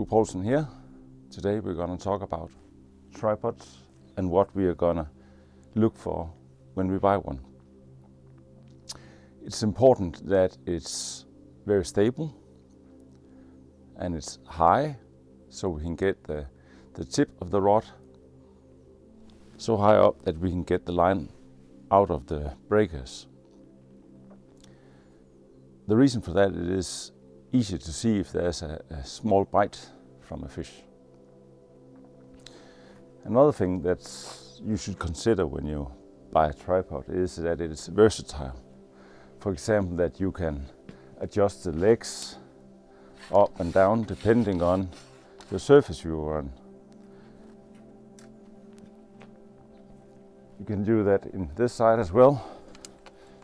Paulsen here. Today we're going to talk about tripods and what we are going to look for when we buy one. It's important that it's very stable and it's high, so we can get the tip of the rod so high up that we can get the line out of the breakers. The reason for that, it is easy to see if there's a small bite from a fish. Another thing that you should consider when you buy a tripod is that it is versatile. For example, that you can adjust the legs up and down depending on the surface you are on. You can do that in this side as well,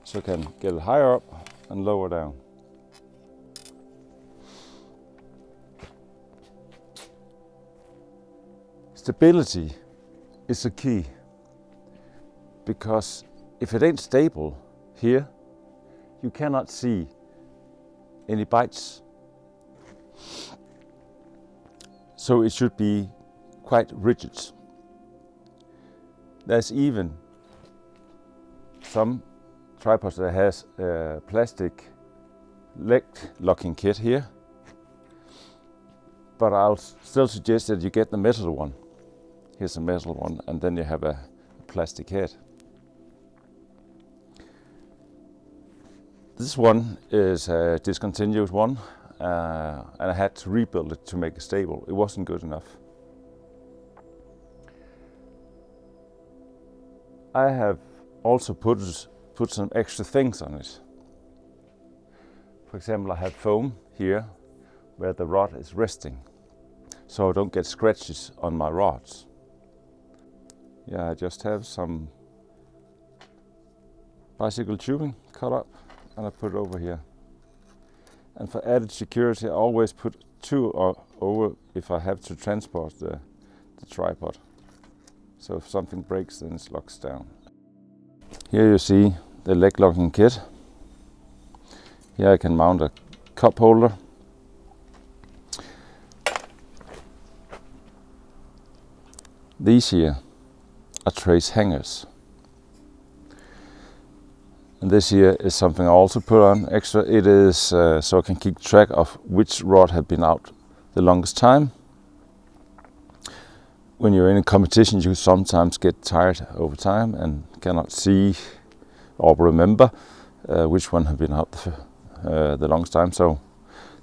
so you can get it higher up and lower down. Stability is the key, because if it ain't stable here, you cannot see any bites. So it should be quite rigid. There's even some tripods that has a plastic leg locking kit here, but I'll still suggest that you get the metal one. Here's a metal one, and then you have a plastic head. This one is a discontinued one, and I had to rebuild it to make it stable. It wasn't good enough. I have also put some extra things on it. For example, I have foam here where the rod is resting, so I don't get scratches on my rods. Yeah, I just have some bicycle tubing cut up and I put it over here. And for added security, I always put two over if I have to transport the tripod. So if something breaks, then it locks down. Here you see the leg locking kit. Here I can mount a cup holder. These here are trace hangers. And this here is something I also put on extra. It is so I can keep track of which rod have been out the longest time. When you're in a competition, you sometimes get tired over time and cannot see or remember which one have been out the longest time. So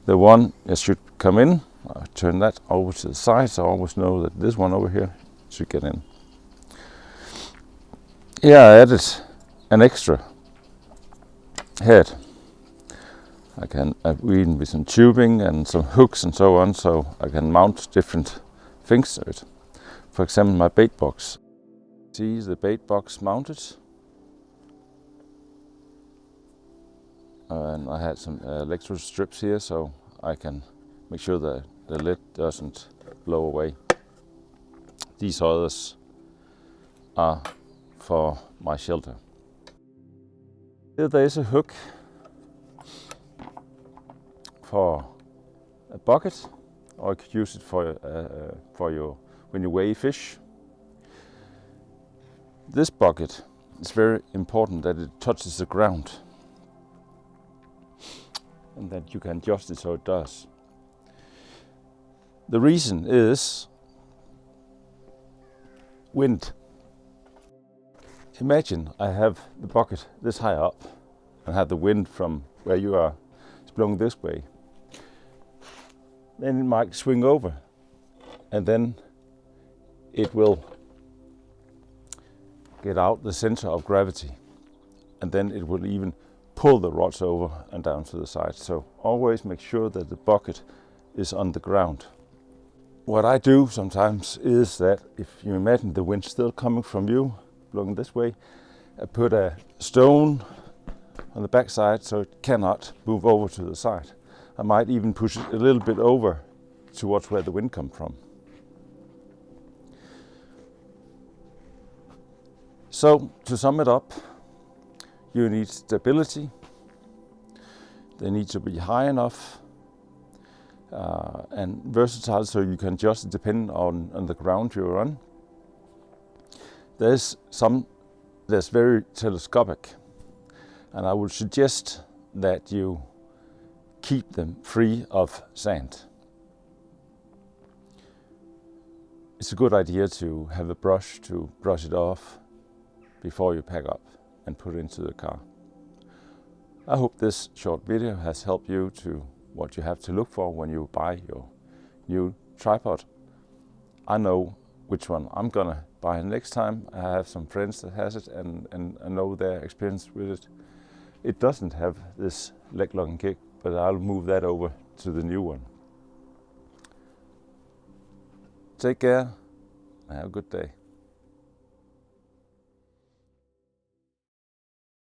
the one that should come in, I turn that over to the side, so I always know that this one over here should get in. Here I added an extra head. I can weave with some tubing and some hooks and so on, so I can mount different things to it. For example, my bait box. See the bait box mounted, and I had some electrical strips here, so I can make sure that the lid doesn't blow away. These others are for my shelter. Here there is a hook for a bucket, or you could use it for your when you weigh fish. This bucket is very important that it touches the ground, and that you can adjust it so it does. The reason is wind. Imagine I have the bucket this high up and have the wind from where you are blowing this way. Then it might swing over, and then it will get out the center of gravity, and then it will even pull the rods over and down to the side. So always make sure that the bucket is on the ground. What I do sometimes is that if you imagine the wind still coming from you, blowing this way, I put a stone on the back side so it cannot move over to the side. I might even push it a little bit over towards where the wind comes from. So to sum it up, you need stability, they need to be high enough, and versatile, so you can adjust it depending on the ground you're on. There's some that's very telescopic, and I would suggest that you keep them free of sand. It's a good idea to have a brush to brush it off before you pack up and put it into the car. I hope this short video has helped you to what you have to look for when you buy your new tripod. I know which one I'm gonna buy next time. I have some friends that has it and I know their experience with it. It doesn't have this leg lock and kick, but I'll move that over to the new one. Take care and have a good day.